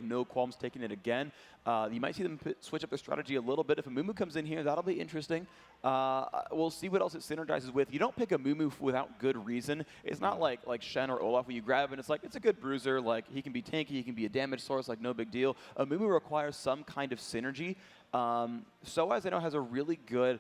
no qualms taking it again. You might see them switch up their strategy a little bit. If a Mumu comes in here, that'll be interesting. We'll see what else it synergizes with. You don't pick a Mumu without good reason. It's not like Shen or Olaf where you grab and it's like, it's a good bruiser. Like, he can be tanky, he can be a damage source, like no big deal. A Mumu requires some kind of synergy. Soaz, I know, has a really good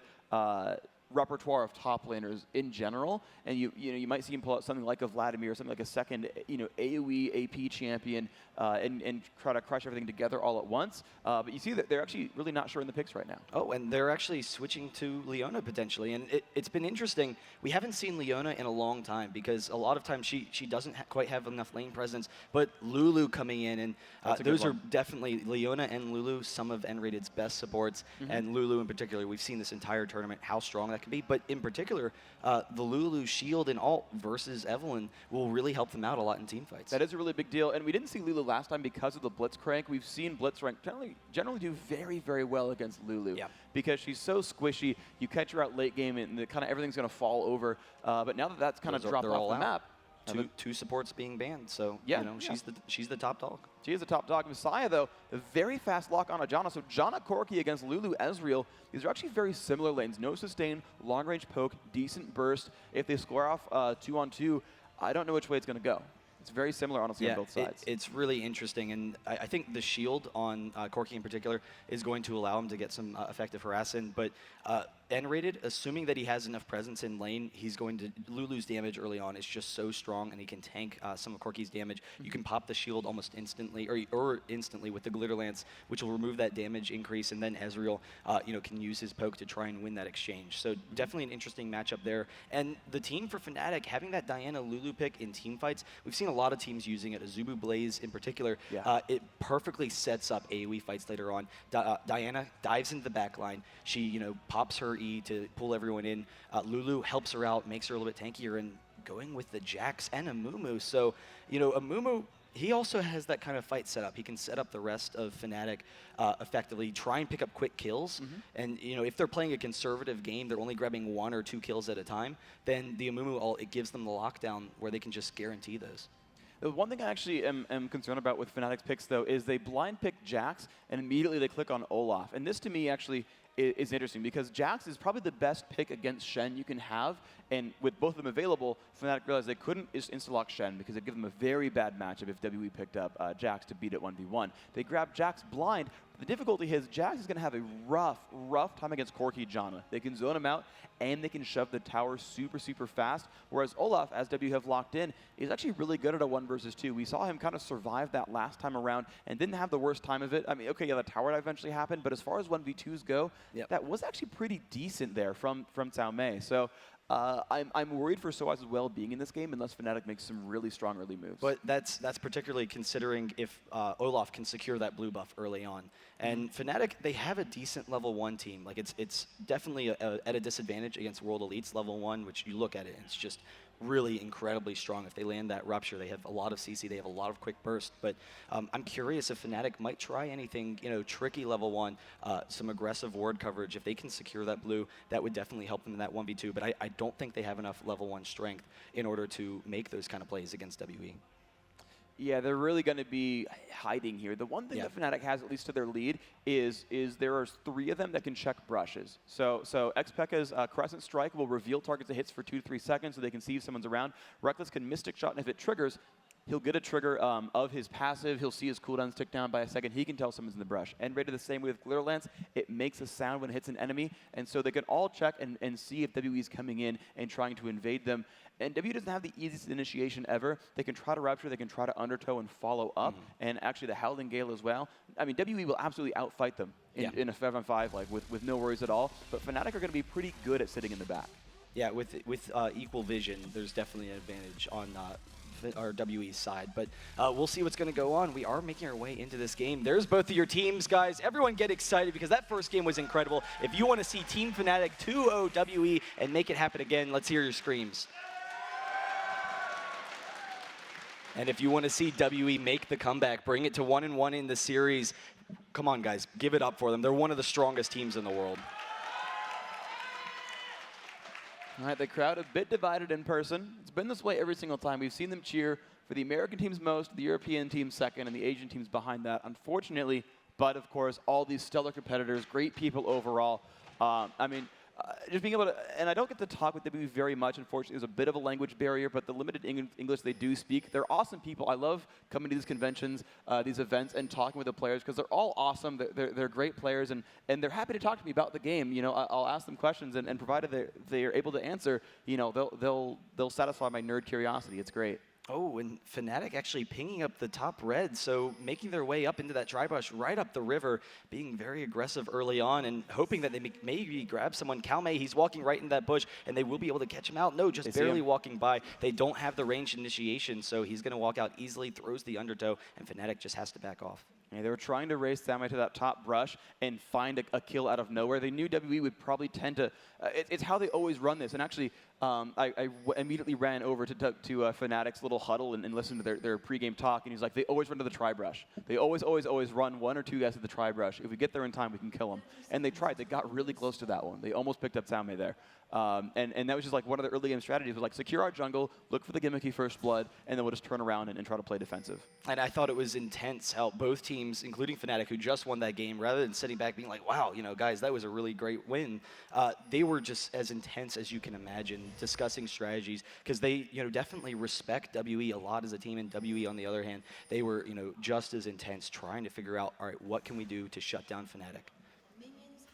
repertoire of top laners in general, and you might see him pull out something like a Vladimir or something like a second AoE AP champion and try to crush everything together all at once. But you see that they're actually really not sure in the picks right now. Oh, and they're actually switching to Leona potentially, and it's been interesting. We haven't seen Leona in a long time because a lot of times she doesn't quite have enough lane presence. But Lulu coming in, and those are definitely Leona and Lulu, some of N-Rated's best supports, and Lulu in particular. We've seen this entire tournament how strong that can be, but in particular, the Lulu shield and ult versus Evelynn will really help them out a lot in team fights. That is a really big deal, and we didn't see Lulu last time because of the Blitzcrank. We've seen Blitzcrank generally do very, very well against Lulu because she's so squishy. You catch her out late game, and kind of everything's going to fall over. But now that that's kind of dropped off the map, two supports being banned, so she's the top dog. She is the top dog. Messiah, though, a very fast lock on a Janna. So Janna Corki against Lulu Ezreal. These are actually very similar lanes. No sustain, long-range poke, decent burst. If they score off 2-on-2, I don't know which way it's going to go. It's very similar, honestly, on both sides. It's really interesting, and I think the shield on Corki in particular is going to allow him to get some effective harassment, but N-Rated, assuming that he has enough presence in lane, he's going to Lulu's damage early on is just so strong, and he can tank some of Corki's damage. You can pop the shield almost instantly, or instantly with the Glitter Lance, which will remove that damage increase, and then Ezreal, can use his poke to try and win that exchange. So definitely an interesting matchup there. And the team for Fnatic, having that Diana Lulu pick in team fights, we've seen a lot of teams using it. Azubu Blaze in particular, it perfectly sets up AoE fights later on. Diana dives into the back line. She, pops her E to pull everyone in. Lulu helps her out, makes her a little bit tankier, and going with the Jax and a Mumu. So, a Mumu, he also has that kind of fight set up. He can set up the rest of Fnatic effectively, try and pick up quick kills. And, if they're playing a conservative game, they're only grabbing 1 or 2 kills at a time, then the Mumu ult, it gives them the lockdown where they can just guarantee those. The one thing I actually am concerned about with Fnatic's picks, though, is they blind pick Jax, and immediately they click on Olaf. And this, to me, actually is interesting, because Jax is probably the best pick against Shen you can have, and with both of them available, Fnatic realized they couldn't just insta-lock Shen because it'd give them a very bad matchup if WE picked up Jax to beat it 1v1. They grabbed Jax blind. The difficulty is Jax is going to have a rough time against Corki Janna. They can zone him out, and they can shove the tower super, super fast, whereas Olaf, as W have locked in, is actually really good at a 1 versus 2. We saw him kind of survive that last time around and didn't have the worst time of it. I mean, okay, the tower eventually happened, but as far as 1v2s go, that was actually pretty decent there from Cao Mei. So I'm worried for Soaz's well-being in this game unless Fnatic makes some really strong early moves. But that's particularly considering if Olaf can secure that blue buff early on. And Fnatic, they have a decent level 1 team. Like, it's definitely at a disadvantage against World Elites level 1, which you look at it and it's just really incredibly strong. If they land that Rupture, they have a lot of CC, they have a lot of quick burst. But I'm curious if Fnatic might try anything, tricky level 1, some aggressive ward coverage. If they can secure that blue, that would definitely help them in that 1v2. But I don't think they have enough level 1 strength in order to make those kind of plays against WE. Yeah, they're really going to be hiding here. The one thing that Fnatic has, at least to their lead, is there are 3 of them that can check brushes. So Xpeka's Crescent Strike will reveal targets that hits for 2 to 3 seconds so they can see if someone's around. Reckless can Mystic Shot, and if it triggers, he'll get a trigger of his passive. He'll see his cooldowns tick down by a second. He can tell someone's in the brush. And rated the same way with Glitter Lance, it makes a sound when it hits an enemy. And so they can all check and see if WE's coming in and trying to invade them. And W doesn't have the easiest initiation ever. They can try to Rupture, they can try to Undertow and follow up. And actually the Howling Gale as well. I mean, WE will absolutely outfight them in a 5-on-5 like with no worries at all. But Fnatic are going to be pretty good at sitting in the back. Yeah, with equal vision, there's definitely an advantage on our WE's side. But we'll see what's going to go on. We are making our way into this game. There's both of your teams, guys. Everyone get excited because that first game was incredible. If you want to see Team Fnatic 2-0 WE and make it happen again, let's hear your screams. And if you want to see WE make the comeback, bring it to 1-1 in the series, come on, guys, give it up for them. They're one of the strongest teams in the world. All right, the crowd a bit divided in person. It's been this way every single time. We've seen them cheer for the American teams most, the European teams second, and the Asian teams behind that, unfortunately. But, of course, all these stellar competitors, great people overall. I mean, just being able to, and I don't get to talk with WWE very much, unfortunately. There's a bit of a language barrier, but the limited English they do speak, they're awesome people. I love coming to these conventions, these events, and talking with the players because they're all awesome. They're great players, and they're happy to talk to me about the game. You know, I'll ask them questions, and provided they're able to answer, you know, they'll satisfy my nerd curiosity. It's great. Oh, and Fnatic actually pinging up the top red, so making their way up into that dry brush right up the river, being very aggressive early on and hoping that they maybe grab someone. Calme, he's walking right in that bush, and they will be able to catch him out. No, just barely walking by. They don't have the ranged initiation, so he's going to walk out easily, throws the undertow, and Fnatic just has to back off. Yeah, they were trying to race Samai to that top brush and find a kill out of nowhere. They knew WWE would probably tend to, it's how they always run this. And actually, I immediately ran over to Fnatic's little huddle and listened to their pregame talk. And he's like, they always run to the tri-brush. They always run 1 or 2 guys to the tri-brush. If we get there in time, we can kill them. And they tried. They got really close to that one. They almost picked up Samai there. And that was just like one of the early game strategies was like secure our jungle, look for the gimmicky first blood, and then we'll just turn around and try to play defensive. And I thought it was intense how both teams, including Fnatic, who just won that game, rather than sitting back being like, wow, you know, guys, that was a really great win, they were just as intense as you can imagine, discussing strategies, because they, you know, definitely respect WE a lot as a team, and WE, on the other hand, they were, you know, just as intense, trying to figure out, all right, what can we do to shut down Fnatic?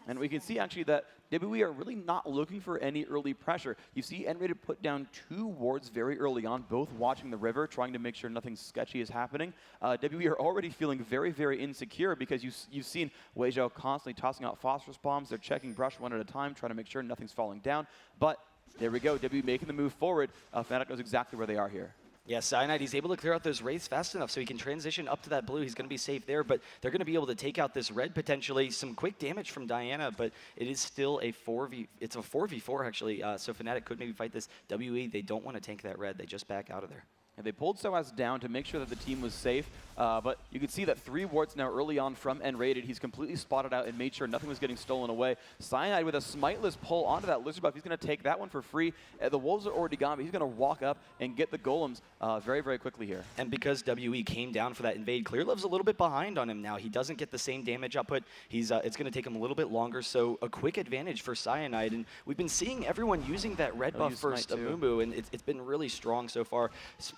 And we can see actually that WWE are really not looking for any early pressure. You see N-Rated put down 2 wards very early on, both watching the river, trying to make sure nothing sketchy is happening. WWE are already feeling very, very insecure because you've seen Wei Zhao constantly tossing out phosphorus bombs. They're checking brush one at a time, trying to make sure nothing's falling down. But there we go, WWE making the move forward. Fnatic knows exactly where they are here. Yeah, Cyanide, he's able to clear out those wraiths fast enough so he can transition up to that blue. He's going to be safe there, but they're going to be able to take out this red potentially. Some quick damage from Diana, but it is still a 4v4 actually, so Fnatic could maybe fight this. WE, they don't want to tank that red. They just back out of there. And they pulled SOAS down to make sure that the team was safe, but you can see that 3 wards now early on from N-Rated. He's completely spotted out and made sure nothing was getting stolen away. Cyanide with a smiteless pull onto that Lizard buff. He's going to take that one for free. The Wolves are already gone, but he's going to walk up and get the Golems very, very quickly here. And because WE came down for that invade, Clearlove's a little bit behind on him now. He doesn't get the same damage output. He's it's going to take him a little bit longer, so a quick advantage for Cyanide. And we've been seeing everyone using that red buff first, Amumu, and it's been really strong so far.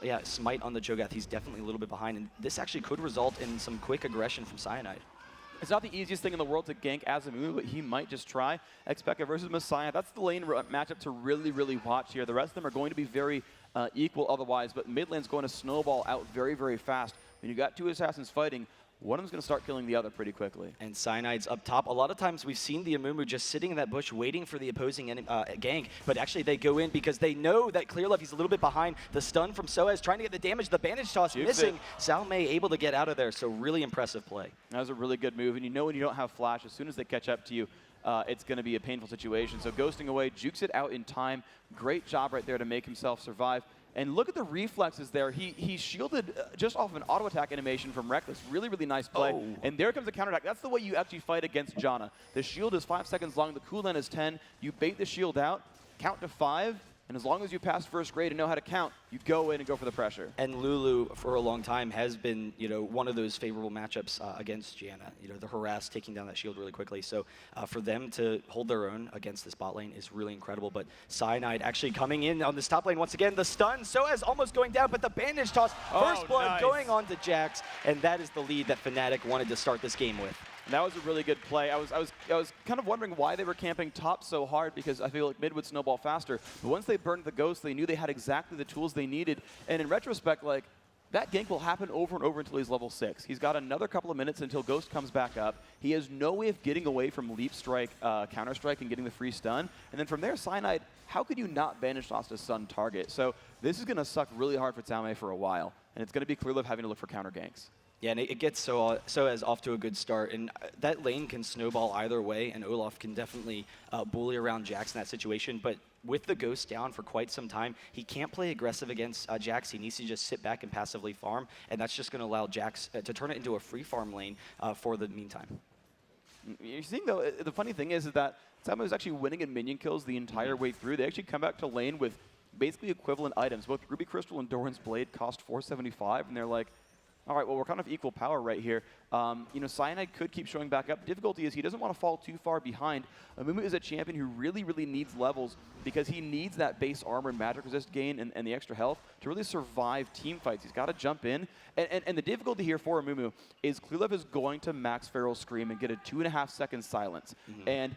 Yeah, Smite on the Cho'Gath, he's definitely a little bit behind, and this actually could result in some quick aggression from Cyanide. It's not the easiest thing in the world to gank as a move, but he might just try. Xpeka versus Messiah, that's the lane matchup to really, really watch here. The rest of them are going to be very equal otherwise, but mid lane's going to snowball out very, very fast. When you got 2 assassins fighting, one of them's going to start killing the other pretty quickly. And Cyanide's up top. A lot of times we've seen the Amumu just sitting in that bush waiting for the opposing gank, but actually they go in because they know that Clearlove, he's a little bit behind. The stun from SOAS trying to get the damage, the bandage toss missing. Salme able to get out of there, so really impressive play. That was a really good move, and you know when you don't have flash, as soon as they catch up to you, it's going to be a painful situation. So ghosting away, jukes it out in time. Great job right there to make himself survive. And look at the reflexes there. He shielded just off an auto attack animation from Reckless. Really, really nice play. Oh. And there comes a counterattack. That's the way you actually fight against Janna. The shield is 5 seconds long. The cooldown is 10. You bait the shield out, count to 5. And as long as you pass first grade and know how to count, you go in and go for the pressure. And Lulu, for a long time, has been, you know, one of those favorable matchups against Janna. You know, the harass, taking down that shield really quickly. So for them to hold their own against this bot lane is really incredible. But Cyanide actually coming in on this top lane once again. The stun, SOAS almost going down, but the bandage toss, first blood going on to Jax. And that is the lead that Fnatic wanted to start this game with. And that was a really good play. I was kind of wondering why they were camping top so hard because I feel like mid would snowball faster. But once they burned the Ghost, they knew they had exactly the tools they needed. And in retrospect, like, that gank will happen over and over until he's level 6. He's got another couple of minutes until Ghost comes back up. He has no way of getting away from Leap Strike, Counter Strike, and getting the free stun. And then from there, Cyanide, how could you not bandage toss to stun target? So this is going to suck really hard for Taume for a while. And it's going to be Clearlove having to look for counter ganks. Yeah, and it gets SOAS off to a good start, and that lane can snowball either way, and Olaf can definitely bully around Jax in that situation, but with the Ghost down for quite some time, he can't play aggressive against Jax. He needs to just sit back and passively farm, and that's just going to allow Jax to turn it into a free farm lane for the meantime. You're seeing, though, the funny thing is that Taume is actually winning in minion kills the entire way through. They actually come back to lane with basically equivalent items. Both Ruby Crystal and Doran's Blade cost 475, and they're like, all right, well, we're kind of equal power right here. You know, Cyanide could keep showing back up. Difficulty is he doesn't want to fall too far behind. Amumu is a champion who really, really needs levels because he needs that base armor and magic resist gain and the extra health to really survive team fights. He's got to jump in. And the difficulty here for Amumu is ClearLove is going to max Feral Scream and get a 2.5-second silence. And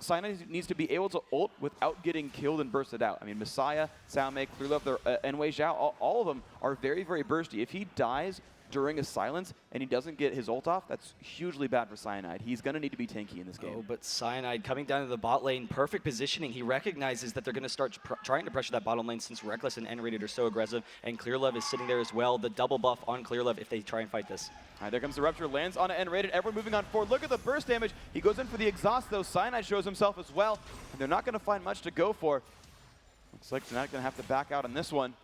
Cyanide needs to be able to ult without getting killed and bursted out. I mean, Messiah, Xiaomei, ClearLove, and Wei Zhao, all of them are very, very bursty. If he dies during a silence and he doesn't get his ult off, that's hugely bad for Cyanide. He's going to need to be tanky in this game. Oh, but Cyanide coming down to the bot lane, perfect positioning. He recognizes that they're going to start trying to pressure that bottom lane since Reckless and N-Rated are so aggressive, and ClearLove is sitting there as well. The double buff on ClearLove if they try and fight this. All right, there comes the Rupture, lands on N-Rated. Everyone moving on forward. Look at the burst damage. He goes in for the exhaust, though. Cyanide shows himself as well, and they're not going to find much to go for. Looks like they're not going to have to back out on this one.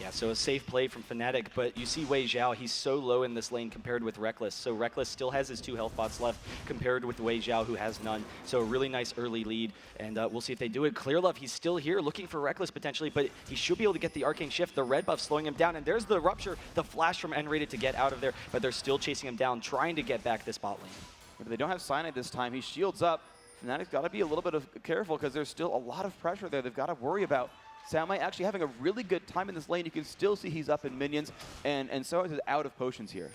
Yeah, so a safe play from Fnatic, but you see Wei Zhao, he's so low in this lane compared with Reckless. So Reckless still has his 2 health pots left compared with Wei Zhao, who has none. So a really nice early lead, and we'll see if they do it. ClearLove, he's still here looking for Reckless potentially, but he should be able to get the Arcane Shift. The red buff slowing him down, and there's the Rupture, the flash from N-Rated to get out of there, but they're still chasing him down, trying to get back this bot lane. But they don't have Cyanide this time. He shields up. Fnatic's got to be a little bit careful because there's still a lot of pressure there they've got to worry about. Xiaomei actually having a really good time in this lane. You can still see he's up in minions, and Soaz is out of potions here.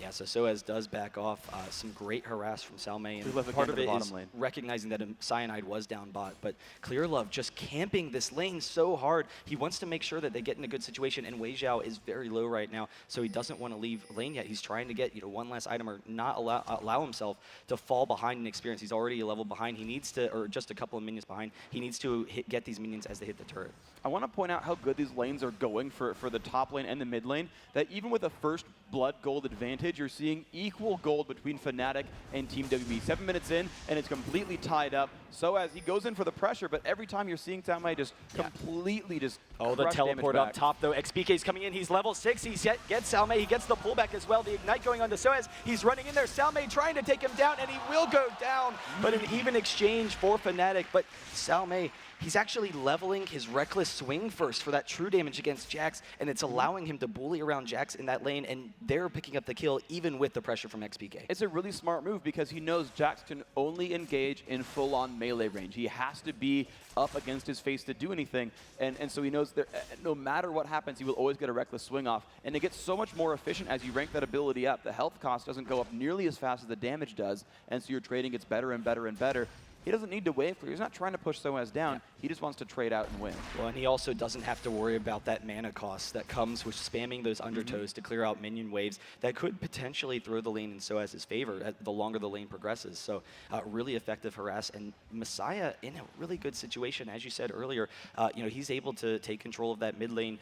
Yeah, so Soaz does back off. Some great harass from Xiaomei, and part of it is recognizing that Cyanide was down bot, but ClearLove just camping this lane so hard. He wants to make sure that they get in a good situation, and Wei Zhao is very low right now, so he doesn't want to leave lane yet. He's trying to get one last item or not allow himself to fall behind in experience. He's already a level behind. He needs to, or just a couple of minions behind. He needs to get these minions as they hit the turret. I want to point out how good these lanes are going for the top lane and the mid lane, that even with a first blood gold advantage, you're seeing equal gold between Fnatic and Team WB. 7 minutes in, and it's completely tied up. So as he goes in for the pressure, but every time you're seeing Xiaomei just completely just Oh, the teleport up top, though. XPK's coming in. He's level 6. He gets Xiaomei. He gets the pullback as well. The Ignite going on to Soaz. He's running in there. Xiaomei trying to take him down, and he will go down. But an even exchange for Fnatic. But Xiaomei, he's actually leveling his Reckless swing first for that true damage against Jax, and it's allowing him to bully around Jax in that lane, and they're picking up the kill even with the pressure from XPK. It's a really smart move because he knows Jax can only engage in full-on melee range. He has to be up against his face to do anything, and so he knows that no matter what happens, he will always get a Reckless swing off, and it gets so much more efficient as you rank that ability up. The health cost doesn't go up nearly as fast as the damage does, and so your trading gets better and better and better. He doesn't need to wait for it. He's not trying to push Soaz down. He just wants to trade out and win. Well, and he also doesn't have to worry about that mana cost that comes with spamming those undertows to clear out minion waves that could potentially throw the lane in Soaz's favor the longer the lane progresses. So really effective harass, and Messiah in a really good situation. As you said earlier, he's able to take control of that mid lane,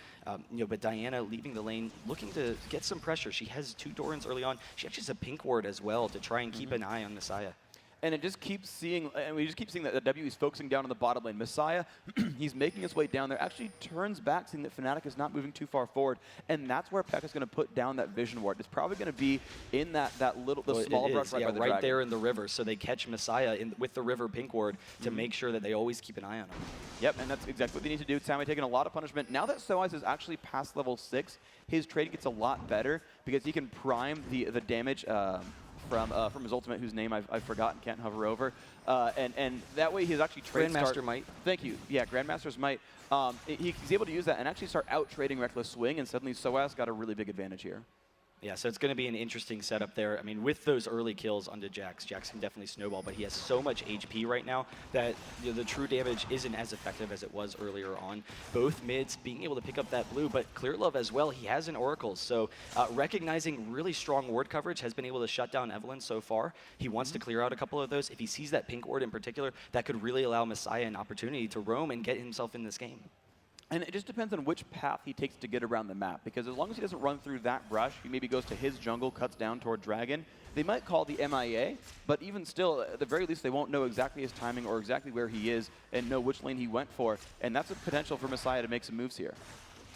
but Diana leaving the lane, looking to get some pressure. She has 2 Dorans early on. She actually has a pink ward as well to try and keep an eye on Messiah. And it just keeps seeing, and we just keep seeing that the W is focusing down on the bottom lane. Messiah, he's making his way down there, actually turns back, seeing that Fnatic is not moving too far forward, and that's where Pekka's going to put down that vision ward. It's probably going to be in the small brush right by the dragon. There in the river, so they catch Messiah with the river pink ward to make sure that they always keep an eye on him. Yep, and that's exactly what they need to do. Xiaomei taking a lot of punishment. Now that Soaz is actually past level 6, his trade gets a lot better because he can prime the damage from his ultimate, whose name I've forgotten, can't hover over. And that way he's actually Grandmaster Might. Thank you. Yeah, Grandmaster's Might. He's able to use that and actually start out-trading Reckless Swing, and suddenly Soaz got a really big advantage here. Yeah, so it's going to be an interesting setup there. I mean, with those early kills onto Jax, Jax can definitely snowball, but he has so much HP right now that the true damage isn't as effective as it was earlier on. Both mids being able to pick up that blue, but ClearLove as well, he has an Oracle. So recognizing really strong ward coverage, has been able to shut down Evelynn so far. He wants to clear out a couple of those. If he sees that pink ward in particular, that could really allow Messiah an opportunity to roam and get himself in this game. And it just depends on which path he takes to get around the map, because as long as he doesn't run through that brush, he maybe goes to his jungle, cuts down toward Dragon. They might call the MIA, but even still, at the very least, they won't know exactly his timing or exactly where he is and know which lane he went for. And that's a potential for Messiah to make some moves here.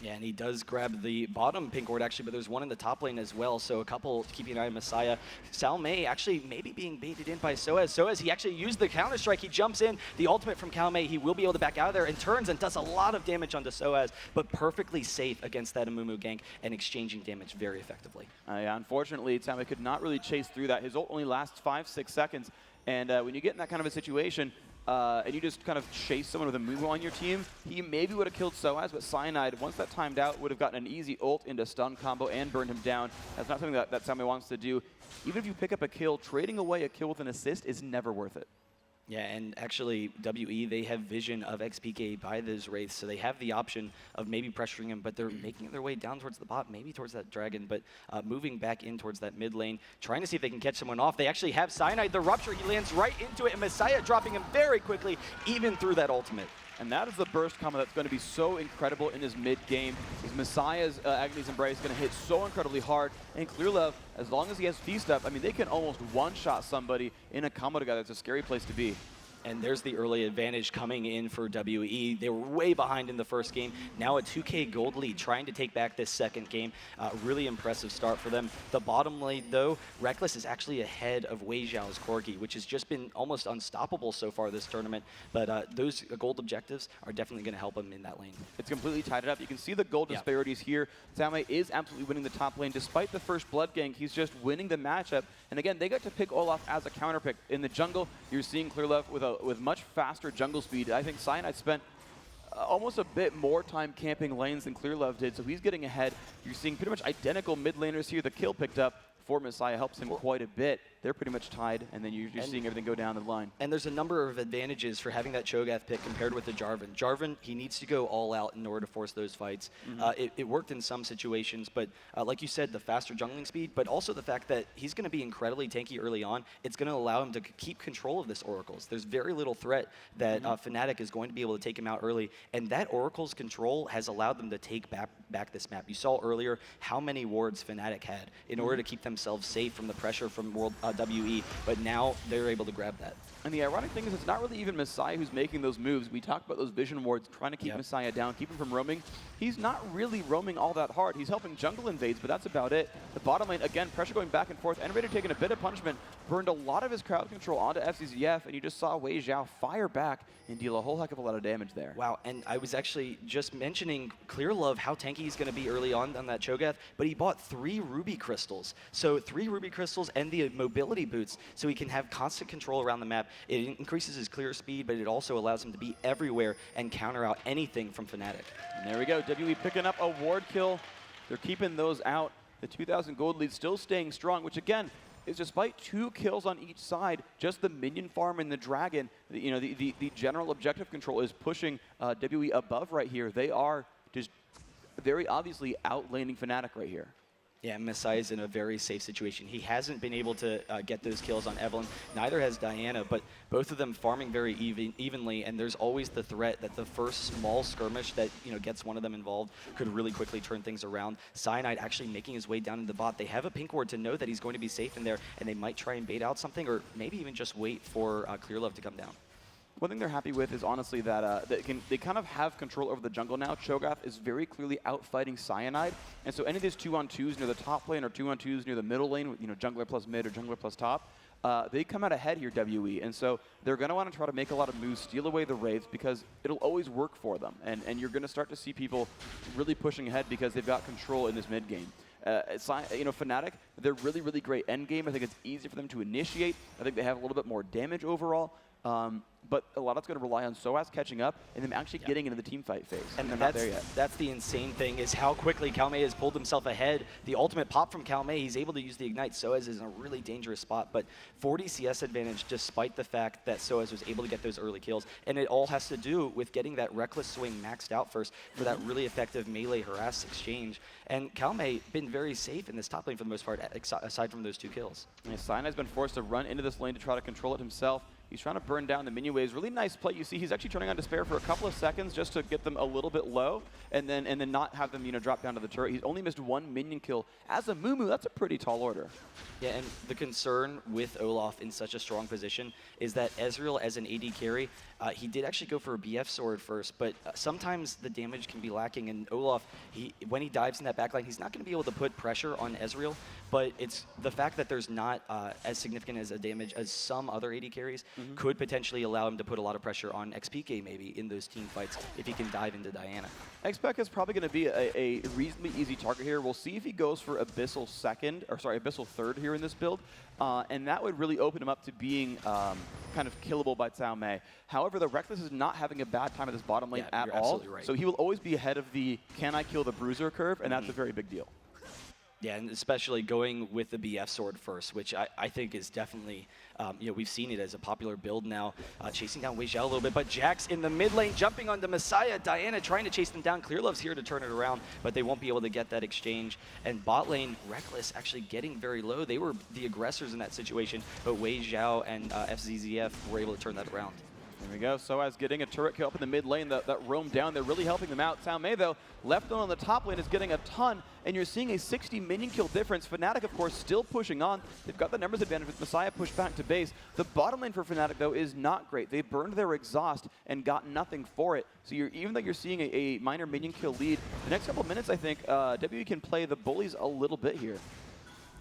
Yeah, and he does grab the bottom pink ward actually, but there's one in the top lane as well, so a couple keeping an eye on Messiah. Salmei actually maybe being baited in by Soaz. Soaz, he actually used the counter-strike, he jumps in, the ultimate from Calmei, he will be able to back out of there and turns and does a lot of damage onto Soaz, but perfectly safe against that Amumu gank and exchanging damage very effectively. Yeah, unfortunately, Salmei could not really chase through that. His ult only lasts 5-6 seconds, and when you get in that kind of a situation, and you just kind of chase someone with a move on your team, he maybe would have killed Soaz, but Cyanide, once that timed out, would have gotten an easy ult into stun combo and burned him down. That's not something that Salmei wants to do. Even if you pick up a kill, trading away a kill with an assist is never worth it. Yeah, and actually, WE, they have vision of XPK by those Wraiths, so they have the option of maybe pressuring him, but they're making their way down towards the bot, maybe towards that dragon, but moving back in towards that mid lane, trying to see if they can catch someone off. They actually have Cyanide, the Rupture, he lands right into it, and Messiah dropping him very quickly, even through that ultimate. And that is the burst combo that's going to be so incredible in his mid-game. Messiah's Agony's Embrace is going to hit so incredibly hard. And ClearLove, as long as he has Feast up, I mean, they can almost one-shot somebody in a combo together. It's a scary place to be. And there's the early advantage coming in for WE. They were way behind in the first game. Now a 2K gold lead, trying to take back this second game. Really impressive start for them. The bottom lane, though, Reckless is actually ahead of Wei Xiao's Corki, which has just been almost unstoppable so far this tournament. But those gold objectives are definitely going to help him in that lane. It's completely tied it up. You can see the gold disparities here. Salmei is absolutely winning the top lane. Despite the first blood gank, he's just winning the matchup. And again, they got to pick Olaf as a counter pick. In the jungle, you're seeing ClearLove with much faster jungle speed. I think Cyanide spent almost a bit more time camping lanes than ClearLove did, so he's getting ahead. You're seeing pretty much identical mid laners here. The kill picked up for Messiah helps him quite a bit. They're pretty much tied, and then you're seeing everything go down the line. And there's a number of advantages for having that Cho'Gath pick compared with the Jarvan. Jarvan, he needs to go all out in order to force those fights. It worked in some situations, but like you said, the faster jungling speed, but also the fact that he's going to be incredibly tanky early on, it's going to allow him to keep control of this Oracles. There's very little threat that Fnatic is going to be able to take him out early, and that Oracle's control has allowed them to take back this map. You saw earlier how many wards Fnatic had in order to keep themselves safe from the pressure from WE, but now they're able to grab that. And the ironic thing is it's not really even Messiah who's making those moves. We talked about those vision wards trying to keep Messiah down, keep him from roaming. He's not really roaming all that hard. He's helping jungle invades, but that's about it. The bottom lane, again, pressure going back and forth. Enervator taking a bit of punishment, burned a lot of his crowd control onto FCZF, and you just saw Wei Xiao fire back and deal a whole heck of a lot of damage there. Wow, and I was actually just mentioning ClearLove, how tanky he's going to be early on that Cho'Gath, but he bought 3 Ruby Crystals. So 3 Ruby Crystals and the mobility boots, so he can have constant control around the map. It increases his clear speed, but it also allows him to be everywhere and counter out anything from Fnatic. And there we go, WE picking up a ward kill. They're keeping those out. The 2,000 gold lead still staying strong, which again, is despite 2 kills on each side, just the minion farm and the dragon, the general objective control is pushing WE above right here. They are just very obviously outlaning Fnatic right here. Yeah, Messiah's in a very safe situation. He hasn't been able to get those kills on Evelynn. Neither has Diana, but both of them farming very evenly, and there's always the threat that the first small skirmish that gets one of them involved could really quickly turn things around. Cyanide actually making his way down in the bot. They have a pink ward to know that he's going to be safe in there, and they might try and bait out something, or maybe even just wait for ClearLove to come down. One thing they're happy with is honestly that they kind of have control over the jungle now. Cho'Gath is very clearly outfighting Cyanide, and so any of these 2-on-2s near the top lane or 2-on-2s near the middle lane, jungler plus mid or jungler plus top, they come out ahead here, WE, and so they're going to want to try to make a lot of moves, steal away the Wraiths, because it'll always work for them, and you're going to start to see people really pushing ahead because they've got control in this mid game. Fnatic, they're really, really great end game. I think it's easy for them to initiate. I think they have a little bit more damage overall. But a lot of it's going to rely on Soaz catching up and them actually getting into the team fight phase. And they're not there yet. That's the insane thing, is how quickly Calmei has pulled himself ahead. The ultimate pop from Calmei, he's able to use the Ignite. Soaz is in a really dangerous spot, but 40 CS advantage despite the fact that Soaz was able to get those early kills. And it all has to do with getting that Reckless swing maxed out first for that really effective melee harass exchange. And Calmei been very safe in this top lane for the most part, aside from those 2 kills. Yeah, Cyanide's been forced to run into this lane to try to control it himself. He's trying to burn down the minion waves. Really nice play. You see he's actually turning on Despair for a couple of seconds just to get them a little bit low and then not have them, you know, drop down to the turret. He's only missed 1 minion kill. As a Mumu, that's a pretty tall order. Yeah, and the concern with Olaf in such a strong position is that Ezreal, as an AD carry, he did actually go for a BF sword first, but sometimes the damage can be lacking, and Olaf, when he dives in that backline, he's not going to be able to put pressure on Ezreal, but it's the fact that there's not as significant as a damage as some other AD carries could potentially allow him to put a lot of pressure on XPK maybe in those team fights if he can dive into Diana. XPK is probably going to be a reasonably easy target here. We'll see if he goes for Abyssal Abyssal third here in this build, and that would really open him up to being kind of killable by Cao Mei. However, the Reckless is not having a bad time at this bottom lane at all, right. So he will always be ahead of the can I kill the bruiser curve, and that's a very big deal. Yeah, and especially going with the BF sword first, which I think is definitely, you know, we've seen it as a popular build now, chasing down Wei Xiao a little bit, but Jax in the mid lane, jumping onto Messiah, Diana trying to chase them down. Clearlove's here to turn it around, but they won't be able to get that exchange. And bot lane, Reckless actually getting very low. They were the aggressors in that situation, but Wei Xiao and FZZF were able to turn that around. There we go. Soaz getting a turret kill up in the mid lane that roam down. They're really helping them out. Cao Mei, though, left on the top lane is getting a ton, and you're seeing a 60 minion kill difference. Fnatic, of course, still pushing on. They've got the numbers advantage with Messiah pushed back to base. The bottom lane for Fnatic, though, is not great. They burned their exhaust and got nothing for it. So even though you're seeing a minor minion kill lead, the next couple of minutes, I think, WE can play the bullies a little bit here.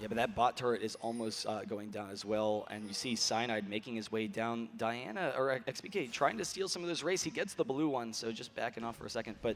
Yeah, but that bot turret is almost going down as well, and you see Cyanide making his way down. Diana, or XPK, trying to steal some of this race. He gets the blue one, so just backing off for a second, but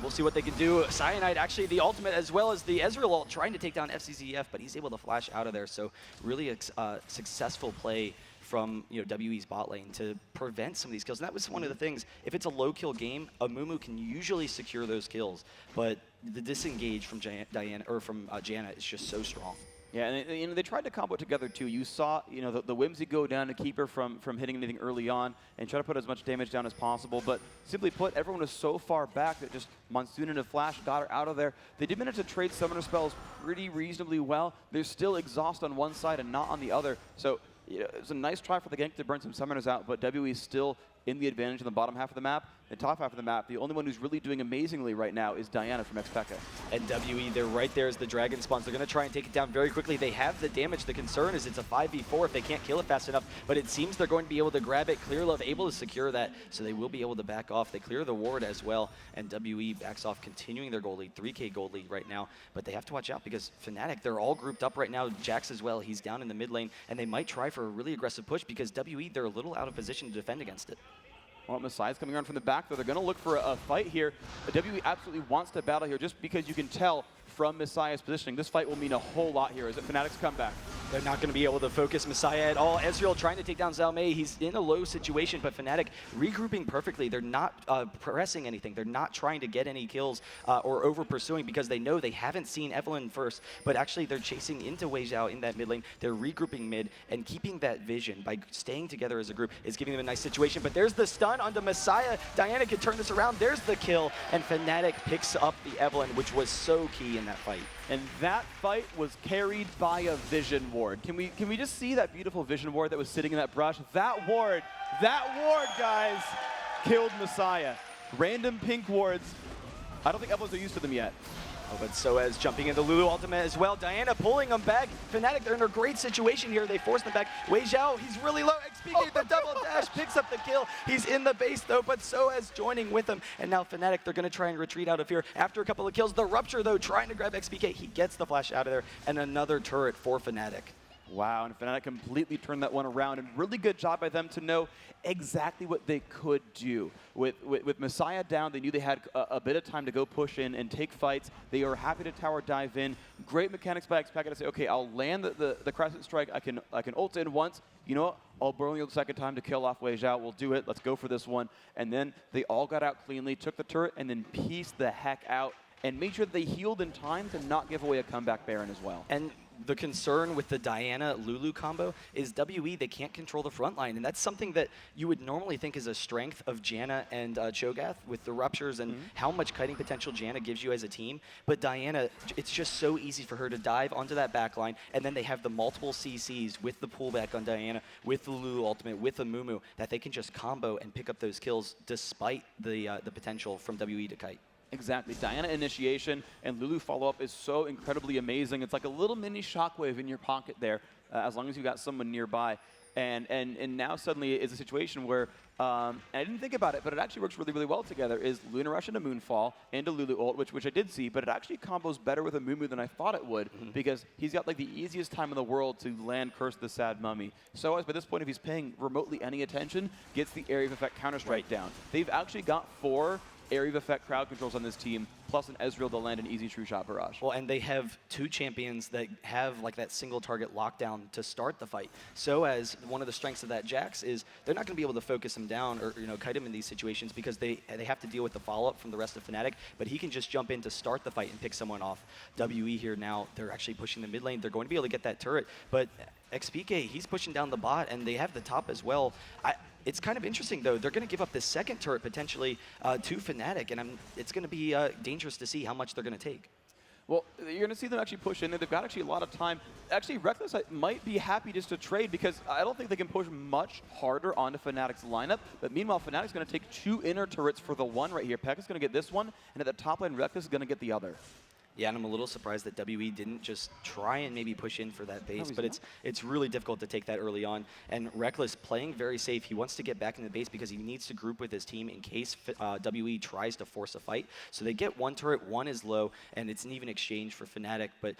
we'll see what they can do. Cyanide, actually the ultimate as well as the Ezreal ult, trying to take down FCZF, but he's able to flash out of there, so really a successful play from, you know, WE's bot lane to prevent some of these kills. And that was one of the things. If it's a low kill game, a Mumu can usually secure those kills, but the disengage from Diana or from Janna is just so strong. Yeah, and you know, they tried to combo it together too. You saw, you know, the Whimsy go down to keep her from hitting anything early on and try to put as much damage down as possible. But simply put, everyone was so far back that just Monsoon and a flash got her out of there. They did manage to trade summoner spells pretty reasonably well. There's still exhaust on one side and not on the other. So you know, it's a nice try for the gank to burn some summoners out, but WE is still in the advantage in the bottom half of the map. The top half of the map, the only one who's really doing amazingly right now is Diana from XPK. And WE, they're right there as the dragon spawns. They're going to try and take it down very quickly. They have the damage. The concern is it's a 5v4 if they can't kill it fast enough, but it seems they're going to be able to grab it. Clearlove able to secure that, so they will be able to back off. They clear the ward as well, and WE backs off, continuing their gold lead, 3K gold lead right now, but they have to watch out because Fnatic, they're all grouped up right now. Jax as well, he's down in the mid lane, and they might try for a really aggressive push because WE, they're a little out of position to defend against it. Well, Messiah's coming around from the back, though. They're going to look for a fight here. But WE absolutely wants to battle here just because you can tell from Messiah's positioning. This fight will mean a whole lot here as it Fnatic's comeback. They're not going to be able to focus Messiah at all. Ezreal trying to take down Cao Mei. He's in a low situation, but Fnatic regrouping perfectly. They're not pressing anything. They're not trying to get any kills or over-pursuing because they know they haven't seen Evelynn first, but actually they're chasing into Wei Xiao in that mid lane. They're regrouping mid, and keeping that vision by staying together as a group is giving them a nice situation. But there's the stun onto Messiah. Diana can turn this around. There's the kill, and Fnatic picks up the Evelynn, which was so key in that fight. And that fight was carried by a vision ward. Can we just see that beautiful vision ward that was sitting in that brush? That ward, guys, killed Messiah. Random pink wards. I don't think Evelynn's are used to them yet. Oh, but Soaz jumping into Lulu ultimate as well. Diana pulling them back. Fnatic, they're in a great situation here. They force them back. Wei Xiao, he's really low. XPK, the double dash, picks up the kill. He's in the base though, but Soaz joining with him. And now Fnatic, they're going to try and retreat out of here. After a couple of kills, the Rupture though, trying to grab XPK. He gets the flash out of there, and another turret for Fnatic. Wow, and Fnatic completely turned that one around, and really good job by them to know exactly what they could do. With Messiah down, they knew they had a bit of time to go push in and take fights. They are happy to tower dive in. Great mechanics by XPK to say, okay, I'll land the Crescent Strike. I can ult in once. You know what? I'll burn you the second time to kill off Wei Xiao. We'll do it. Let's go for this one. And then they all got out cleanly, took the turret, and then pieced the heck out, and made sure that they healed in time to not give away a comeback Baron as well. And the concern with the Diana-Lulu combo is WE, they can't control the front line, and that's something that you would normally think is a strength of Janna and Cho'Gath with the ruptures and how much kiting potential Janna gives you as a team. But Diana, it's just so easy for her to dive onto that back line, and then they have the multiple CCs with the pullback on Diana, with the Lulu ultimate, with the Mumu, that they can just combo and pick up those kills despite the potential from WE to kite. Exactly. Diana initiation and Lulu follow-up is so incredibly amazing. It's like a little mini shockwave in your pocket there, as long as you got someone nearby. And now suddenly it's a situation where, and I didn't think about it, but it actually works really, really well together, is Luna Rush into Moonfall, into Lulu ult, which I did see, but it actually combos better with a Mumu than I thought it would, because he's got like the easiest time in the world to land Curse the Sad Mummy. So as by this point, if he's paying remotely any attention, gets the area of effect Counter-Strike down. They've actually got 4 area of effect crowd controls on this team, plus an Ezreal to land an easy true shot barrage. Well, and they have 2 champions that have like that single target lockdown to start the fight. So as one of the strengths of that Jax is they're not going to be able to focus him down or kite him in these situations because they have to deal with the follow-up from the rest of Fnatic, but he can just jump in to start the fight and pick someone off. WE here now, they're actually pushing the mid lane. They're going to be able to get that turret, but XPK, he's pushing down the bot, and they have the top as well. It's kind of interesting, though. They're going to give up this second turret potentially to Fnatic, and it's going to be dangerous to see how much they're going to take. Well, you're going to see them actually push in there. They've got actually a lot of time. Actually, Reckless might be happy just to trade because I don't think they can push much harder onto Fnatic's lineup. But meanwhile, Fnatic's going to take 2 inner turrets for the one right here. Pekka's going to get this one, and at the top lane, Reckless is going to get the other. Yeah, and I'm a little surprised that WE didn't just try and maybe push in for that base, but it's really difficult to take that early on. And Reckless playing very safe. He wants to get back in the base because he needs to group with his team in case WE tries to force a fight. So they get 1 turret, 1 is low, and it's an even exchange for Fnatic. But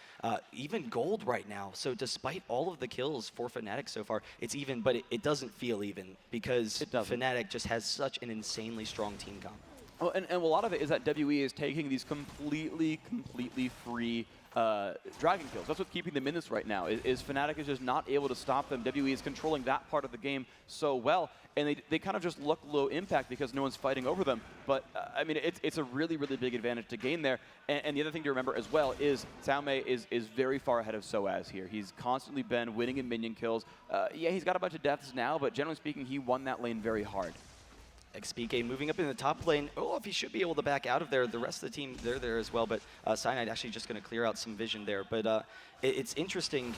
even gold right now. So despite all of the kills for Fnatic so far, it's even, but it doesn't feel even because Fnatic just has such an insanely strong team comp. Oh, and a lot of it is that WE is taking these completely free dragon kills. That's what's keeping them in this right now, is Fnatic is just not able to stop them. WE is controlling that part of the game so well, and they kind of just look low impact because no one's fighting over them. But, I mean, it's a really, really big advantage to gain there. And the other thing to remember as well is Xiaomei is very far ahead of Soaz here. He's constantly been winning in minion kills. Yeah, he's got a bunch of deaths now, but generally speaking, he won that lane very hard. XPK moving up in the top lane. Olaf, he should be able to back out of there. The rest of the team, they're there as well, but Cyanide actually just going to clear out some vision there. But it's interesting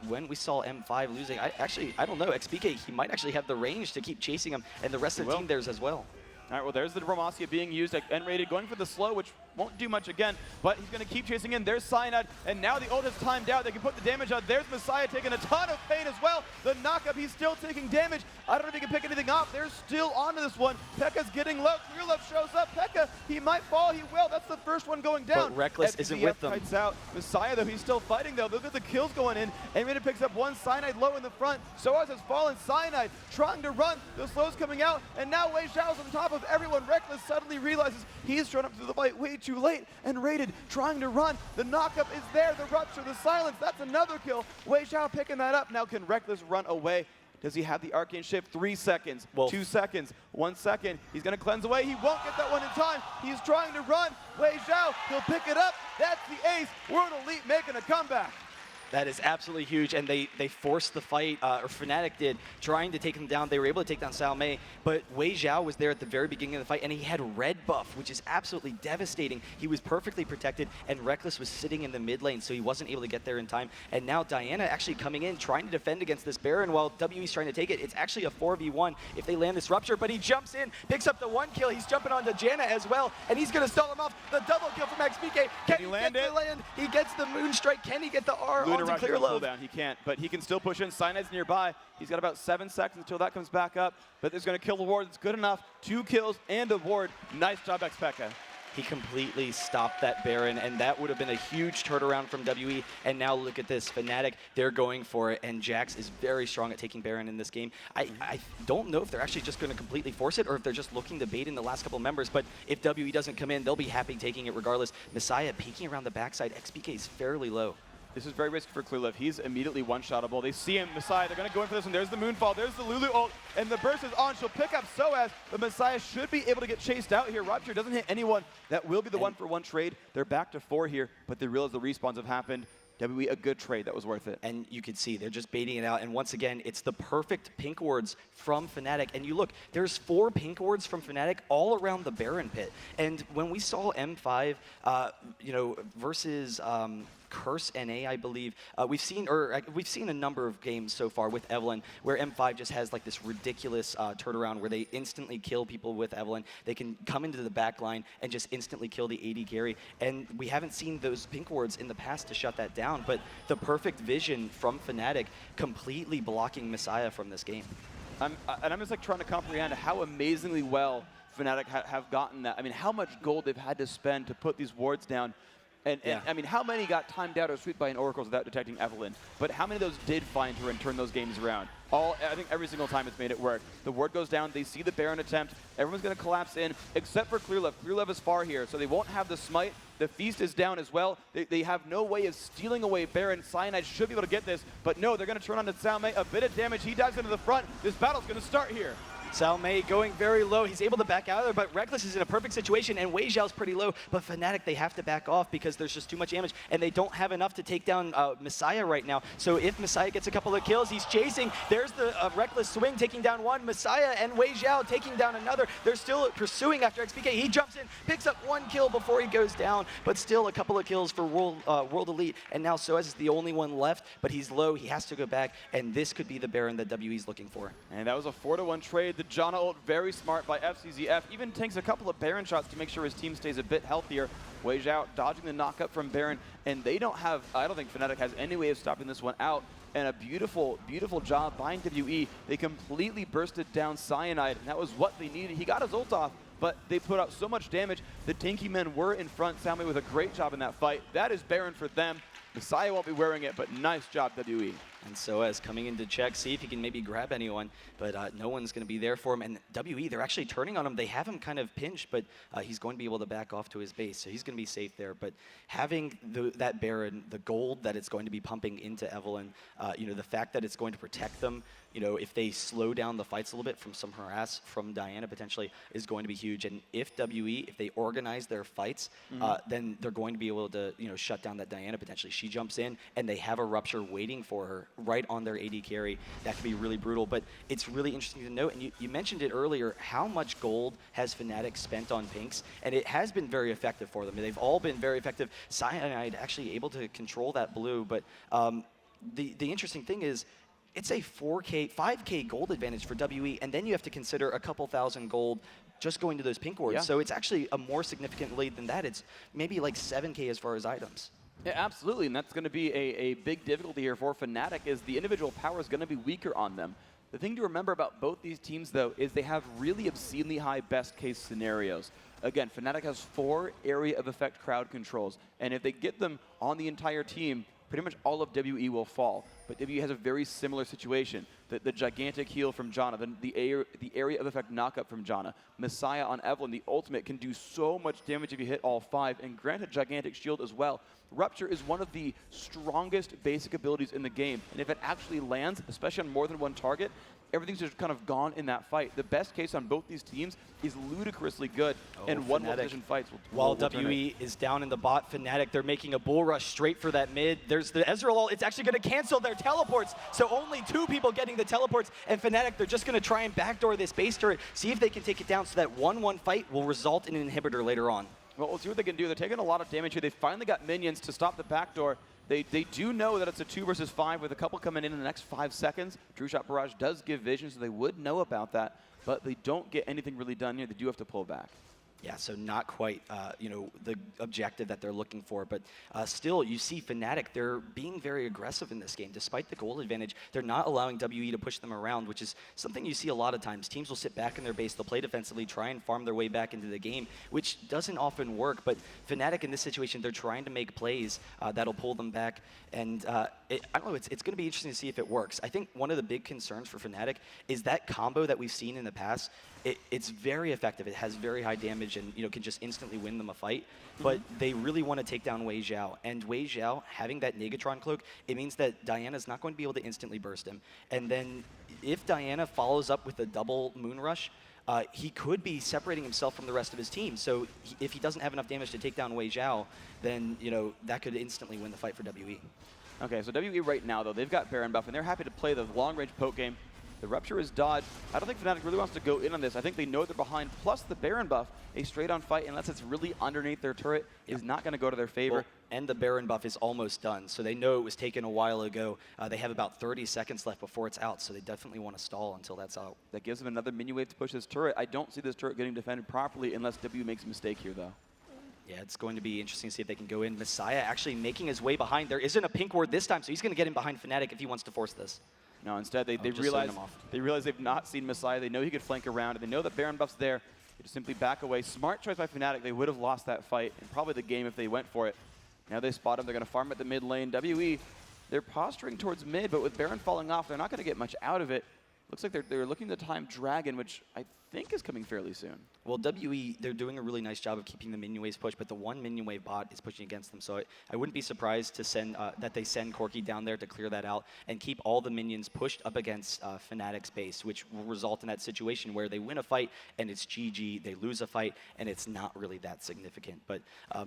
when we saw M5 losing. I don't know. XPK, he might actually have the range to keep chasing him, and the rest of the team there's as well. All right, well, there's the Diplomacia being used at N-rated, going for the slow, which won't do much again, but he's going to keep chasing in. There's Cyanide, and now the ult is timed out. They can put the damage out. There's Messiah taking a ton of pain as well. The knockup, he's still taking damage. I don't know if he can pick anything up. They're still onto this one. Pekka's getting low. Clearlove shows up. Pekka, he might fall. He will. That's the first one going down. But Reckless isn't with them. Kites out. Messiah, though, he's still fighting, though. Look at the kills going in. N-rated picks up 1. Cyanide low in the front. Soaz has fallen. Cyanide trying to run. The slow's coming out, and now Wei Xiao's on top of everyone. Reckless suddenly realizes he's shown up to the fight way too late, and Rated trying to run. The knockup is there, the rupture, the silence, that's another kill. Wei Xiao picking that up. Now can Reckless run away? Does he have the arcane shift? 3 seconds, 2 seconds, 1 second. He's gonna cleanse away. He won't get that one in time. He's trying to run. Wei Xiao, he'll pick it up. That's the ace. World Elite making a comeback. That is absolutely huge, and they forced the fight, or Fnatic did, trying to take him down. They were able to take down Xiaomei, but Wei Xiao was there at the very beginning of the fight, and he had red buff, which is absolutely devastating. He was perfectly protected, and Reckless was sitting in the mid lane, so he wasn't able to get there in time. And now Diana actually coming in, trying to defend against this Baron while WE's trying to take it. It's actually a 4v1 if they land this Rupture, but he jumps in, picks up the 1 kill. He's jumping onto Janna as well, and he's going to stall him off. The double kill from XPK. Can he land get the land? He gets the Moonstrike. Can he get the R onto ClearLove? He can't, but he can still push in. Cyanide's nearby. He's got about 7 seconds until that comes back up, but it's going to kill the ward. It's good enough. 2 kills and a ward. Nice job, XPK. He completely stopped that Baron, and that would have been a huge turnaround from WE. And now look at this. Fnatic, they're going for it, and Jax is very strong at taking Baron in this game. I don't know if they're actually just going to completely force it or if they're just looking to bait in the last couple members, but if WE doesn't come in, they'll be happy taking it regardless. Messiah peeking around the backside. XPK is fairly low. This is very risky for ClearLove. He's immediately one-shottable. They see him, Messiah. They're going to go in for this one. There's the Moonfall. There's the Lulu ult. And the burst is on. She'll pick up Soaz. The Messiah should be able to get chased out here. Rupture doesn't hit anyone. That will be the one-for-one trade. They're back to 4 here, but they realize the respawns have happened. WE a good trade that was worth it. And you could see they're just baiting it out. And once again, it's the perfect pink wards from Fnatic. And you look, there's 4 pink wards from Fnatic all around the Baron pit. And when we saw M5, versus CORSAIR, I believe, we've seen a number of games so far with Evelynn where M5 just has like this ridiculous turnaround where they instantly kill people with Evelynn. They can come into the back line and just instantly kill the AD carry. And we haven't seen those pink wards in the past to shut that down. But the perfect vision from Fnatic completely blocking Messiah from this game. I'm just like trying to comprehend how amazingly well Fnatic have gotten that. I mean, how much gold they've had to spend to put these wards down. And I mean, how many got timed out or swept by an Oracles without detecting Evelynn? But how many of those did find her and turn those games around? I think every single time it's made it work. The ward goes down, they see the Baron attempt, everyone's going to collapse in, except for Clearlove. Clearlove is far here, so they won't have the smite. The Feast is down as well. They have no way of stealing away Baron. Cyanide should be able to get this, but no, they're going to turn on to Salme. A bit of damage, he dives into the front. This battle's going to start here. Salme going very low. He's able to back out of there, but Reckless is in a perfect situation, and Wei Xiao's pretty low. But Fnatic, they have to back off because there's just too much damage, and they don't have enough to take down Messiah right now. So if Messiah gets a couple of kills, he's chasing. There's the Reckless swing taking down one. Messiah and Wei Xiao taking down another. They're still pursuing after XPK. He jumps in, picks up 1 kill before he goes down, but still a couple of kills for World Elite. And now Soaz is the only one left, but he's low. He has to go back, and this could be the Baron that WE's looking for. And that was a 4-to-1 trade. The Janna ult, very smart by FCZF. Even takes a couple of Baron shots to make sure his team stays a bit healthier. Wei Xiao dodging the knockup from Baron, and they don't have, I don't think Fnatic has any way of stopping this one out. And a beautiful, beautiful job by WE. They completely bursted down Cyanide, and that was what they needed. He got his ult off, but they put out so much damage. The tanky men were in front. Salme with a great job in that fight. That is Baron for them. Messiah won't be wearing it, but nice job, WE. And Soaz coming in to check, see if he can maybe grab anyone, but no one's going to be there for him. And WE, they're actually turning on him. They have him kind of pinched, but he's going to be able to back off to his base, so he's going to be safe there. But having that Baron, the gold that it's going to be pumping into Evelynn, the fact that it's going to protect them, if they slow down the fights a little bit from some harass from Diana potentially, is going to be huge. And if WE, if they organize their fights, then they're going to be able to, shut down that Diana potentially. She jumps in, and they have a Rupture waiting for her right on their AD carry. That could be really brutal, but it's really interesting to note, and you mentioned it earlier, how much gold has Fnatic spent on pinks, and it has been very effective for them. They've all been very effective. Cyanide actually able to control that blue, but the interesting thing is, it's a 5K gold advantage for WE, and then you have to consider a couple thousand gold just going to those pink wards. Yeah. So it's actually a more significant lead than that. It's maybe like 7K as far as items. Yeah, absolutely, and that's going to be a big difficulty here for Fnatic, is the individual power is going to be weaker on them. The thing to remember about both these teams, though, is they have really obscenely high best-case scenarios. Again, Fnatic has 4 area of effect crowd controls, and if they get them on the entire team, pretty much all of WE will fall. But WE has a very similar situation. The gigantic heal from Janna, the area of effect knockup from Janna, Messiah on Evelynn, the ultimate can do so much damage if you hit all 5, and granted gigantic shield as well. Rupture is one of the strongest basic abilities in the game, and if it actually lands, especially on more than one target, everything's just kind of gone in that fight. The best case on both these teams is ludicrously good, and one-position fights will While WE is down in the bot, Fnatic, they're making a bull rush straight for that mid. There's the Ezreal, it's actually going to cancel their teleports, so only 2 people getting the teleports, and Fnatic, they're just going to try and backdoor this base turret, see if they can take it down so that 1-1 fight will result in an inhibitor later on. Well, we'll see what they can do. They're taking a lot of damage here. They finally got minions to stop the backdoor. They do know that it's a 2 versus 5 with a couple coming in the next 5 seconds. True Shot Barrage does give vision, so they would know about that, but they don't get anything really done here. They do have to pull back. Yeah, so not quite, the objective that they're looking for. But still, you see Fnatic, they're being very aggressive in this game. Despite the goal advantage, they're not allowing WE to push them around, which is something you see a lot of times. Teams will sit back in their base, they'll play defensively, try and farm their way back into the game, which doesn't often work. But Fnatic in this situation, they're trying to make plays that'll pull them back. And I don't know, it's going to be interesting to see if it works. I think one of the big concerns for Fnatic is that combo that we've seen in the past. It's very effective. It has very high damage and can just instantly win them a fight. But they really want to take down Wei Xiao. And Wei Xiao, having that Negatron cloak, it means that Diana's not going to be able to instantly burst him. And then if Diana follows up with a double Moon Rush, he could be separating himself from the rest of his team. So if he doesn't have enough damage to take down Wei Zhao, then that could instantly win the fight for WE. Okay, so WE right now, though, they've got Baron buff, and they're happy to play the long-range poke game. The Rupture is dodged. I don't think Fnatic really wants to go in on this. I think they know they're behind, plus the Baron buff, a straight-on fight, unless it's really underneath their turret, is not going to go to their favor. Well, and the Baron buff is almost done, so they know it was taken a while ago. They have about 30 seconds left before it's out, so they definitely want to stall until that's out. That gives them another minion wave to push this turret. I don't see this turret getting defended properly unless W makes a mistake here, though. Yeah, it's going to be interesting to see if they can go in. Messiah actually making his way behind. There isn't a pink ward this time, so he's going to get in behind Fnatic if he wants to force this. No, instead they realize they've not seen Messiah. They know he could flank around, and they know that Baron buff's there. They just simply back away. Smart choice by Fnatic. They would have lost that fight and probably the game if they went for it. Now they spot him. They're going to farm at the mid lane. WE, they're posturing towards mid, but with Baron falling off, they're not going to get much out of it. Looks like they're looking to time Dragon, which I think is coming fairly soon. Well, WE, they're doing a really nice job of keeping the minion waves pushed, but the one minion wave bot is pushing against them. So I wouldn't be surprised to send that they send Corki down there to clear that out and keep all the minions pushed up against Fnatic's base, which will result in that situation where they win a fight and it's GG, they lose a fight and it's not really that significant. But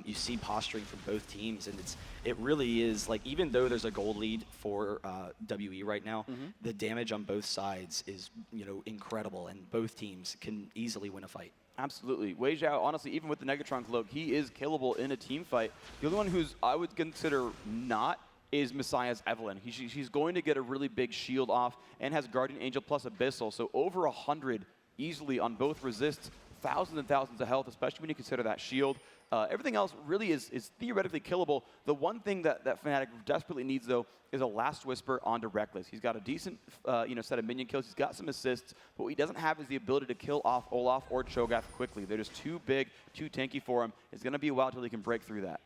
you see posturing from both teams, and it really is, like, even though there's a gold lead for WE right now, the damage on both sides is incredible, and both teams can easily win a fight. Absolutely. Wei Zhao, honestly, even with the Negatron cloak, he is killable in a team fight. The only one who's I would consider not is Messiah's Evelynn. She's going to get a really big shield off and has Guardian Angel plus Abyssal, so over 100 easily on both resists, thousands and thousands of health, especially when you consider that shield. Everything else really is theoretically killable. The one thing that Fnatic desperately needs, though, is a Last Whisper onto Reckless. He's got a decent set of minion kills. He's got some assists, but what he doesn't have is the ability to kill off Olaf or Cho'Gath quickly. They're just too big, too tanky for him. It's going to be a while till he can break through that.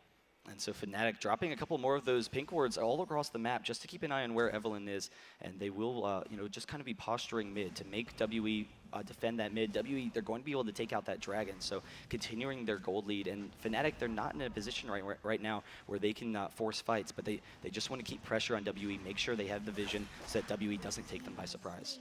And so Fnatic dropping a couple more of those pink wards all across the map just to keep an eye on where Evelynn is, and they will just kind of be posturing mid to make WE defend that mid. WE, they're going to be able to take out that dragon, so continuing their gold lead. And Fnatic, they're not in a position right now where they can force fights, but they just want to keep pressure on WE, make sure they have the vision so that WE doesn't take them by surprise.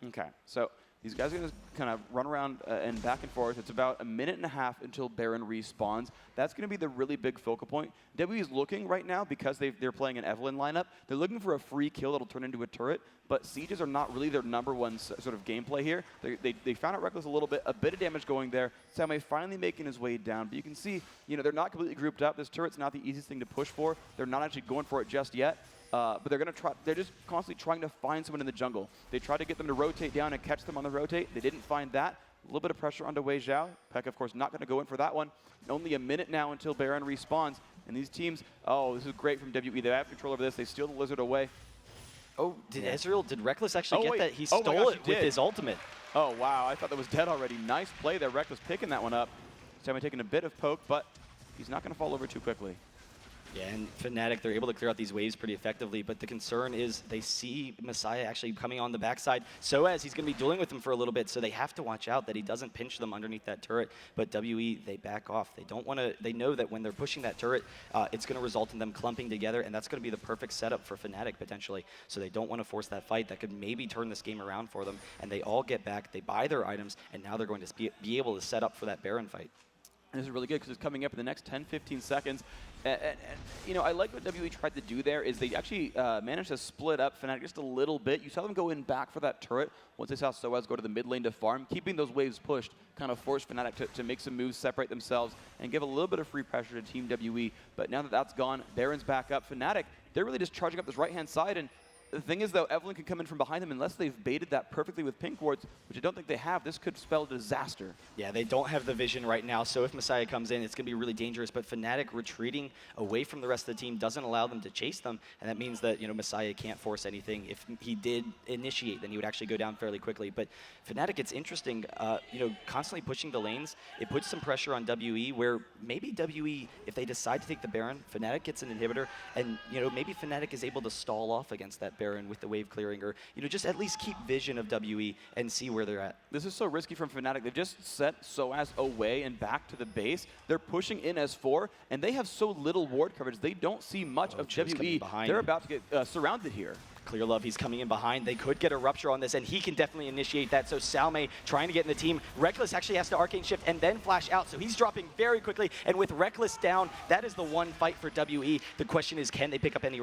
Okay, so these guys are going to kind of run around and back and forth. It's about a minute and a half until Baron respawns. That's going to be the really big focal point. WE is looking right now, because they're playing an Evelynn lineup, they're looking for a free kill that'll turn into a turret, but sieges are not really their #1 sort of gameplay here. They found out Reckless a bit of damage going there. Samway finally making his way down, but you can see, they're not completely grouped up. This turret's not the easiest thing to push for. They're not actually going for it just yet. But they're going to try. They're just constantly trying to find someone in the jungle. They tried to get them to rotate down and catch them on the rotate. They didn't find that. A little bit of pressure onto Wei Zhao. Peck, of course, not going to go in for that one. Only a minute now until Baron respawns. And these teams, this is great from WE. They have control over this. They steal the Lizard away. Oh, did Reckless actually get wait. that? He Oh my stole gosh, it with his ultimate. Oh, wow. I thought that was dead already. Nice play there. Reckless picking that one up. Sammy taking a bit of poke, but he's not going to fall over too quickly. Yeah, and Fnatic, they're able to clear out these waves pretty effectively, but the concern is they see Messiah actually coming on the backside. Soaz, he's going to be dueling with him for a little bit, so they have to watch out that he doesn't pinch them underneath that turret. But WE, they back off. They don't want to. They know that when they're pushing that turret, it's going to result in them clumping together, and that's going to be the perfect setup for Fnatic potentially. So they don't want to force that fight. That could maybe turn this game around for them, and they all get back. They buy their items, and now they're going to be able to set up for that Baron fight. And this is really good because it's coming up in the next 10-15 seconds. And I like what WE tried to do there is they actually managed to split up Fnatic just a little bit. You saw them go in back for that turret once they saw Soaz go to the mid lane to farm. Keeping those waves pushed kind of forced Fnatic to make some moves, separate themselves, and give a little bit of free pressure to Team WE. But now that that's gone, Baron's back up. Fnatic, they're really just charging up this right-hand side, and the thing is, though, Evelynn can come in from behind them unless they've baited that perfectly with pink wards, which I don't think they have. This could spell disaster. Yeah, they don't have the vision right now, so if Messiah comes in, it's going to be really dangerous. But Fnatic retreating away from the rest of the team doesn't allow them to chase them, and that means that Messiah can't force anything. If he did initiate, then he would actually go down fairly quickly. But Fnatic, it's interesting, constantly pushing the lanes. It puts some pressure on WE, where maybe WE, if they decide to take the Baron, Fnatic gets an inhibitor, and maybe Fnatic is able to stall off against that Baron with the wave clearing, or just at least keep vision of WE and see where they're at. This is so risky from Fnatic. They've just set Soaz away and back to the base. They're pushing in S4, and they have so little ward coverage. They don't see much of WE. They're about to get surrounded here. Clear Love, he's coming in behind. They could get a rupture on this, and he can definitely initiate that. So Salme trying to get in the team. Reckless actually has to Arcane Shift and then flash out, so he's dropping very quickly. And with Reckless down, that is the one fight for WE. The question is, can they pick up any of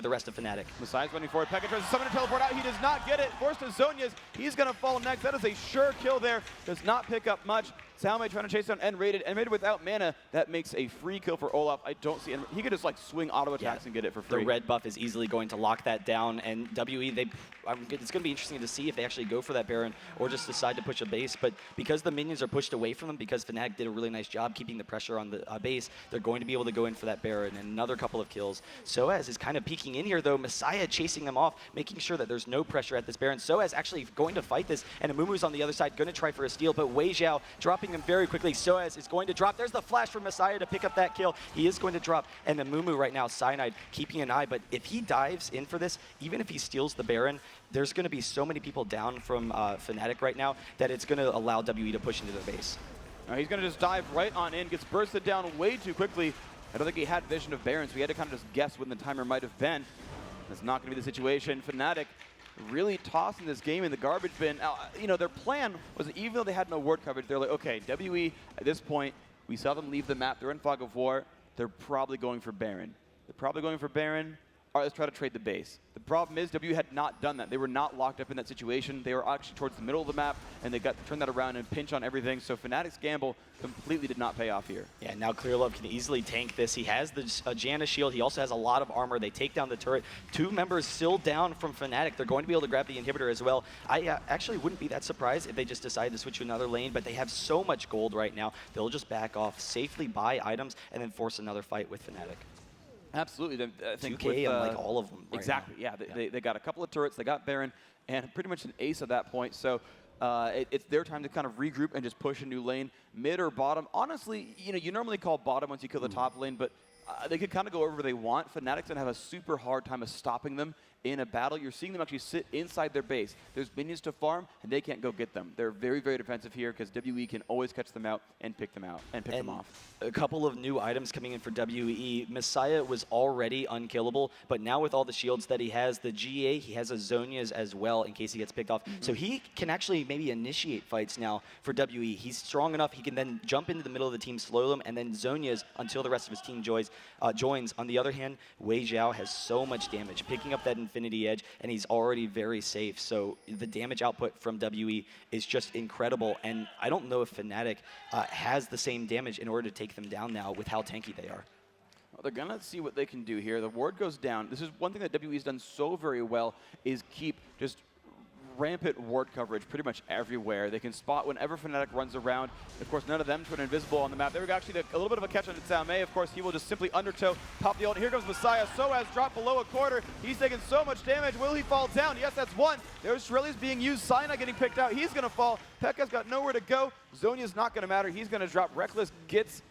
the rest of Fnatic? Messiah's running forward. Pekka tries to summon and teleport out. He does not get it. Forced to Zhonya's. He's going to fall next. That is a sure kill there. Does not pick up much. Salme trying to chase down N-Rated. N-Rated without mana. That makes a free kill for Olaf. I don't see he could just like swing auto attacks and get it for free. The red buff is easily going to lock that down, and WE, it's going to be interesting to see if they actually go for that Baron or just decide to push a base. But because the minions are pushed away from them, because Fnatic did a really nice job keeping the pressure on the base, they're going to be able to go in for that Baron and another couple of kills. Soaz is kind of peeking in here, though. Messiah chasing them off, making sure that there's no pressure at this Baron. Soaz actually going to fight this, and Amumu's on the other side, going to try for a steal, but Wei Xiao dropping them very quickly. Soaz is going to drop. There's the flash from Messiah to pick up that kill. He is going to drop, and Amumu right now, Cyanide, keeping an eye, but if he dives in for this, even if he steals the Baron, there's going to be so many people down from Fnatic right now that it's going to allow WE to push into their base. He's going to just dive right on in, gets bursted down way too quickly. I don't think he had vision of Baron, so he had to kind of just guess when the timer might have been. That's not going to be the situation. Fnatic really tossing this game in the garbage bin. You know, their plan was that even though they had no ward coverage, they're like, okay, WE, at this point, we saw them leave the map. They're in Fog of War. They're probably going for Baron. All right, let's try to trade the base. The problem is WE had not done that. They were not locked up in that situation. They were actually towards the middle of the map, and they got to turn that around and pinch on everything. So Fnatic's gamble completely did not pay off here. Yeah, now Clear Love can easily tank this. He has the Janna shield. He also has a lot of armor. They take down the turret. 2 members still down from Fnatic. They're going to be able to grab the inhibitor as well. I actually wouldn't be that surprised if they just decided to switch to another lane, but they have so much gold right now. They'll just back off, safely buy items, and then force another fight with Fnatic. Absolutely. I think 2K with, and like all of them. Right exactly. Now. Yeah. They got a couple of turrets. They got Baron and pretty much an ace at that point. So it's their time to kind of regroup and just push a new lane, mid or bottom. Honestly, you normally call bottom once you kill the top lane, but they could kind of go wherever they want. Fnatic's gonna have a super hard time of stopping them in a battle. You're seeing them actually sit inside their base. There's minions to farm, and they can't go get them. They're very, very defensive here because WE can always catch them out and pick them off. A couple of new items coming in for WE. Messiah was already unkillable, but now with all the shields that he has, the GA, he has a Zhonya's as well in case he gets picked off. So he can actually maybe initiate fights now for WE. He's strong enough, he can then jump into the middle of the team, slow them, and then Zhonya's until the rest of his team joins. On the other hand, Wei Xiao has so much damage, picking up that Infinity Edge, and he's already very safe. So the damage output from WE is just incredible, and I don't know if Fnatic has the same damage in order to take them down now with how tanky they are. Well, they're going to see what they can do here. The ward goes down. This is one thing that WE's done so very well is keep just rampant ward coverage pretty much everywhere. They can spot whenever Fnatic runs around. Of course, none of them turn invisible on the map. There we go, actually a little bit of a catch on Salme. Of course, he will just simply undertow, pop the ult. Here comes Messiah. Soaz dropped below a quarter. He's taking so much damage. Will he fall down? Yes, that's one. There's Shrilly's being used. Cyanide getting picked out. He's going to fall. Pekka's got nowhere to go. Zhonya's not going to matter. He's going to drop. Reckless gets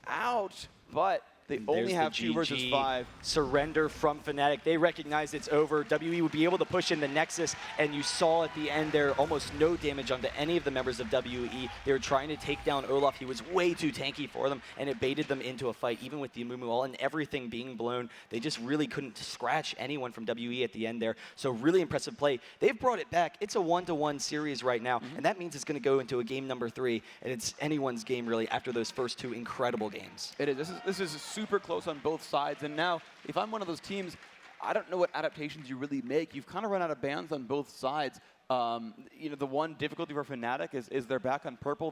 out, but they only have 2 versus 5. Surrender from Fnatic. They recognize it's over. WE would be able to push in the Nexus, and you saw at the end there almost no damage onto any of the members of WE. They were trying to take down Olaf. He was way too tanky for them, and it baited them into a fight, even with the Amumu ult and everything being blown. They just really couldn't scratch anyone from WE at the end there. So really impressive play. They've brought it back. It's a 1-to-1 series right now, and that means it's going to go into a game number 3, and it's anyone's game really after those first 2 incredible games. It is. This is super close on both sides, and now if I'm one of those teams, I don't know what adaptations you really make. You've kind of run out of bans on both sides. The one difficulty for Fnatic is they're back on purple.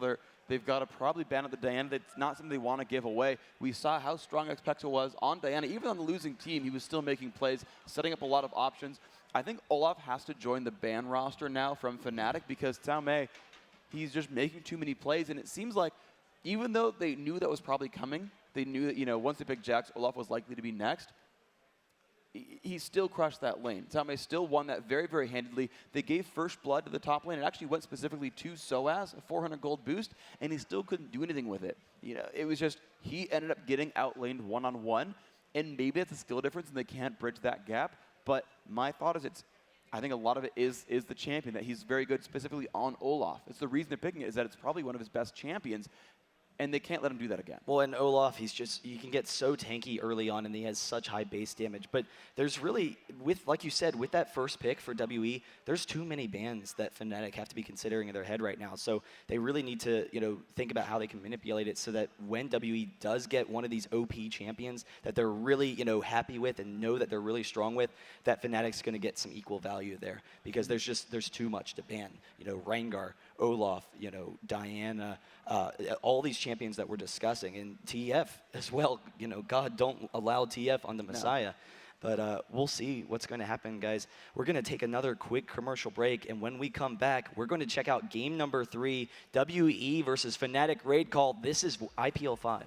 They've got to probably ban at the Diana. That's not something they want to give away. We saw how strong Xpexel was on Diana. Even on the losing team, he was still making plays, setting up a lot of options. I think Olaf has to join the ban roster now from Fnatic because Salme, he's just making too many plays, and it seems like even though they knew that was probably coming, they knew that, once they picked Jax, Olaf was likely to be next. He still crushed that lane. Salme still won that very, very handedly. They gave first blood to the top lane. It actually went specifically to Soaz, a 400 gold boost, and he still couldn't do anything with it. It was just, he ended up getting outlaned one-on-one, and maybe it's a skill difference and they can't bridge that gap. But my thought is I think a lot of it is the champion, that he's very good specifically on Olaf. It's the reason they're picking it, is that it's probably one of his best champions. and they can't let him do that again. Well, and Olaf, he can get so tanky early on, and he has such high base damage. But there's really, like you said, with that first pick for WE, there's too many bans that Fnatic have to be considering in their head right now. So they really need to, think about how they can manipulate it so that when WE does get one of these OP champions that they're really, happy with and know that they're really strong with, that Fnatic's going to get some equal value there, because there's too much to ban. Rengar, Olaf, Diana, all these champions that we're discussing, and TF as well. God, don't allow TF on the Messiah. But we'll see what's going to happen, guys. We're going to take another quick commercial break, and when we come back, we're going to check out game number 3, WE versus Fnatic Raid Call. This is IPL 5.